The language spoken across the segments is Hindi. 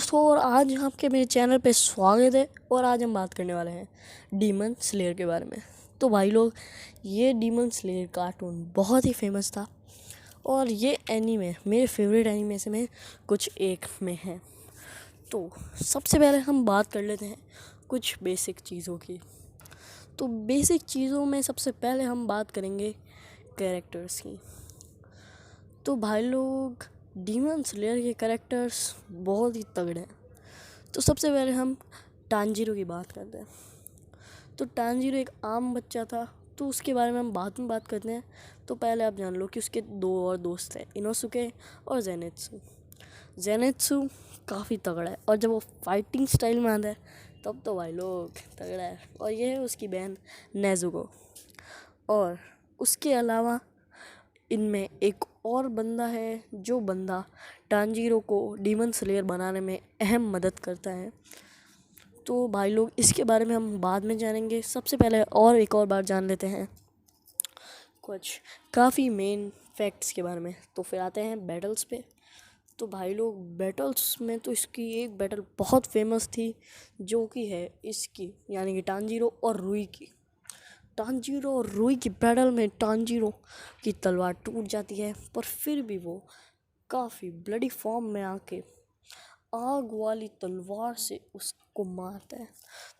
दोस्तों, और आज आपके मेरे चैनल पे स्वागत है। और आज हम बात करने वाले हैं डीमन स्लेयर के बारे में। तो भाई लोग, ये डीमन स्लेयर कार्टून बहुत ही फेमस था और ये एनीमे मेरे फेवरेट एनीमे से में कुछ एक में है। तो सबसे पहले हम बात कर लेते हैं कुछ बेसिक चीज़ों की। तो बेसिक चीज़ों में सबसे पहले हम बात करेंगे कैरेक्टर्स की। तो भाई लोग, डीमन स्लेयर के कैरेक्टर्स बहुत ही तगड़े हैं। तो सबसे पहले हम टांजीरो की बात करते हैं। तो टांजीरो एक आम बच्चा था, तो उसके बारे में हम बाद में बात करते हैं। तो पहले आप जान लो कि उसके दो और दोस्त हैं, इनोसुके और जेनेत्सु। जेनेत्सु काफ़ी तगड़ा है और जब वो फाइटिंग स्टाइल में आता है तब तो भाई लोग तगड़ा है। और ये है उसकी बहन नेजुको। और उसके अलावा इनमें एक और बंदा है, जो बंदा टांजीरो को डीमन स्लेयर बनाने में अहम मदद करता है। तो भाई लोग, इसके बारे में हम बाद में जानेंगे। सबसे पहले और एक और बार जान लेते हैं कुछ काफ़ी मेन फैक्ट्स के बारे में। तो फिर आते हैं बैटल्स पे। तो भाई लोग, बैटल्स में तो इसकी एक बैटल बहुत फेमस थी, जो कि है इसकी यानी कि टांजीरो और रुई की। टांजीरो और रुई की बैटल में टांजीरो की तलवार टूट जाती है, पर फिर भी वो काफ़ी ब्लडी फॉर्म में आके आग वाली तलवार से उसको मारता है।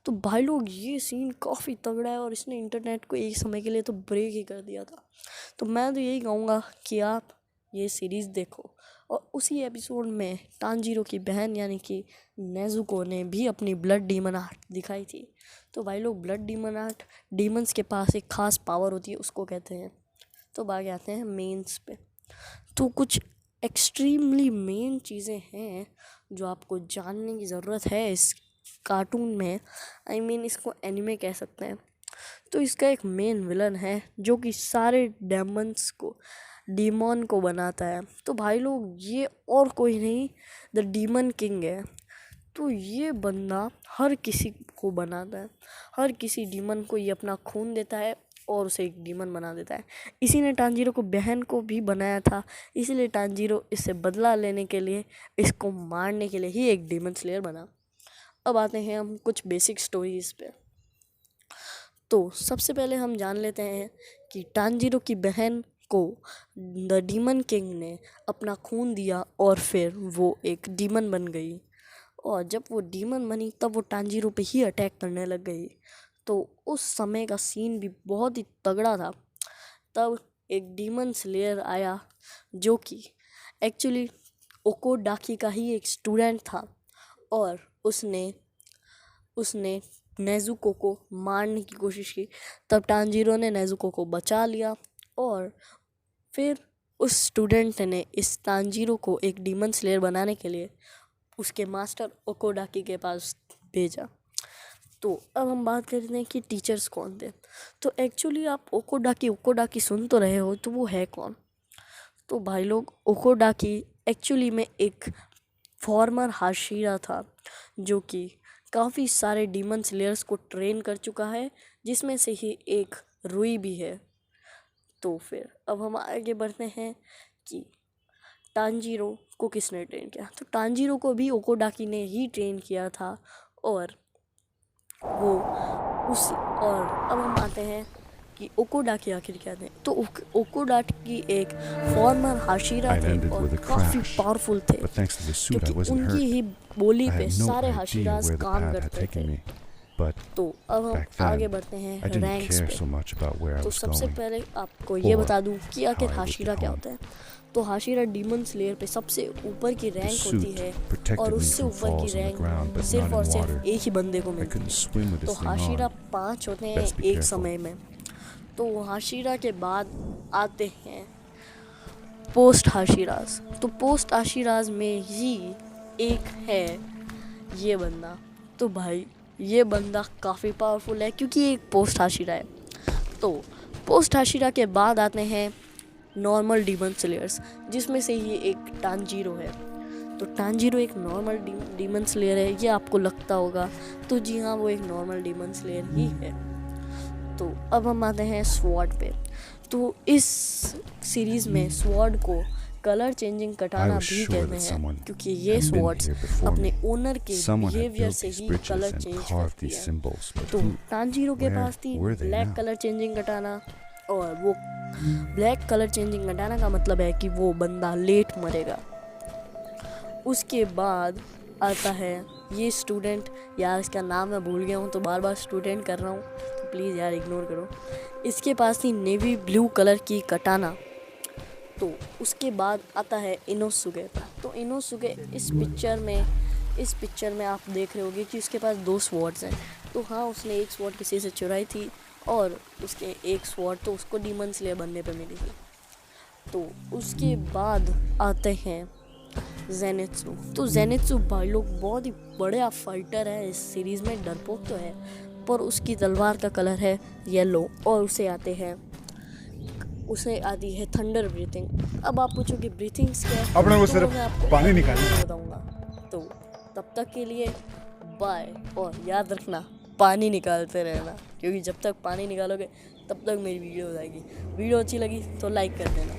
तो भाई लोग, ये सीन काफ़ी तगड़ा है और इसने इंटरनेट को एक समय के लिए तो ब्रेक ही कर दिया था। तो मैं तो यही कहूँगा कि आप ये सीरीज़ देखो। और उसी एपिसोड में टांजीरो की बहन यानी कि नेजुको ने भी अपनी ब्लड डीमन आर्ट दिखाई थी। तो भाई लोग, ब्लड डीमन आर्ट, डीमंस के पास एक ख़ास पावर होती है, उसको कहते हैं। तो बाकी आते हैं मेंस पे। तो कुछ एक्सट्रीमली मेन चीज़ें हैं जो आपको जानने की ज़रूरत है इस कार्टून में। आई मीन इसको एनिमे कह सकते हैं। तो इसका एक मेन विलन है जो कि सारे डीमन को बनाता है। तो भाई लोग, ये और कोई नहीं, द डीमन किंग है। तो ये बंदा हर किसी को बनाता है, हर किसी डीमन को ये अपना खून देता है और उसे एक डीमन बना देता है। इसी ने टांजीरो को बहन को भी बनाया था, इसीलिए टांजीरो इससे बदला लेने के लिए, इसको मारने के लिए ही एक डीमन स्लेयर बना। अब आते हैं हम कुछ बेसिक स्टोरीज पे। तो सबसे पहले हम जान लेते हैं कि टांजीरो की बहन को द डीमन किंग ने अपना खून दिया और फिर वो एक डीमन बन गई। और जब वो डीमन बनी तब वो टांजीरो पे ही अटैक करने लग गई। तो उस समय का सीन भी बहुत ही तगड़ा था। तब एक डीमन स्लेयर आया जो कि एक्चुअली ओकोडाकी का ही एक स्टूडेंट था, और उसने नेजुको को मारने की कोशिश की। तब टांजीरो ने नेजुको को बचा लिया और फिर उस स्टूडेंट ने इस टांजीरो को एक डीमन स्लेयर बनाने के लिए उसके मास्टर ओकोडाकी के पास भेजा। तो अब हम बात करते हैं कि टीचर्स कौन थे। तो एक्चुअली आप ओकोडाकी सुन तो रहे हो, तो वो है कौन? तो भाई लोग, ओकोडाकी एक्चुअली में एक फॉर्मर हाशिरा था, जो कि काफ़ी सारे डीमन स्लेयर्स को ट्रेन कर चुका है, जिसमें से ही एक रुई भी है। तो फिर अब हम आगे बढ़ते हैं कि टांजीरो को किसने ट्रेन किया। तो टांजीरो को भी ओकोडाकी ने ही ट्रेन किया था। और अब हम आते हैं कि ओकोडाकी आखिर क्या थे। तो ओकोडाकी एक फॉर्मर हाशिरा थे और काफ़ी पावरफुल थे, क्योंकि उनकी ही बोली पे सारे हाशिराज काम करते थे। तो अब हम आगे बढ़ते हैं रैंक्स पे। तो सबसे पहले आपको ये बता दूं कि आखिर हाशिरा क्या होता है। तो हाशिरा डीमन स्लेयर पे सबसे ऊपर की रैंक होती है, और उससे ऊपर की रैंक सिर्फ और सिर्फ एक ही बंदे को मिलती है। तो हाशिरा 5 होते हैं एक समय में। तो हाशिरा के बाद आते हैं पोस्ट हाशिराज। तो पोस्ट हाशिराज में ही एक है ये बंदा। तो भाई, ये बंदा काफ़ी पावरफुल है क्योंकि ये एक पोस्ट हाशिरा है। तो पोस्ट हाशिरा के बाद आते हैं नॉर्मल डीमन स्लेयर्स, जिसमें से ये एक टांजीरो है। तो टांजीरो एक नॉर्मल डीमन स्लेयर है, ये आपको लगता होगा। तो जी हाँ, वो एक नॉर्मल डीमन स्लेयर ही है। तो अब हम आते हैं स्वॉर्ड पे। तो इस सीरीज़ में स्वॉर्ड को कलर चेंजिंग कटाना was भी sure कहते that हैं, someone क्योंकि ये had been swords here before अपने me. ओनर के Someone had बिहेवियर built से these he bridges colour and change carved करती these है। symbols, but तो who, तांजीरो के where पास थी were they black now? Colour changing कटाना, और वो ब्लैक कलर चेंजिंग कटाना का मतलब है कि वो बंदा लेट मरेगा। उसके बाद आता है ये स्टूडेंट, यार इसका नाम मैं भूल गया हूँ तो बार बार स्टूडेंट कर रहा हूँ, तो प्लीज़ यार इग्नोर करो। इसके पास थी नेवी ब्लू कलर की कटाना। तो उसके बाद आता है इनोसुगे। तो इनोसुगे इस पिक्चर में आप देख रहे होगे कि उसके पास 2 स्वॉर्ड्स हैं। तो हाँ, उसने एक स्वॉर्ड किसी से चुराई थी और उसके एक स्वॉर्ड तो उसको डीमन स्लेयर बनने पे मिली थी। तो उसके बाद आते हैं जेनित्सु। तो जेनित्सु भाई लोग बहुत ही बड़ा फाइटर है इस सीरीज़ में, डरपोक तो है पर उसकी तलवार का कलर है येलो, और उसे आती है थंडर ब्रीथिंग। अब आप पूछोगे ब्रीथिंग्स क्या है, अपने को तो सिर्फ मैं आपको पानी निकालना बताऊंगा। तो तब तक के लिए बाय, और याद रखना पानी निकालते रहना, क्योंकि जब तक पानी निकालोगे तब तक मेरी वीडियो हो जाएगी। वीडियो अच्छी लगी तो लाइक कर देना।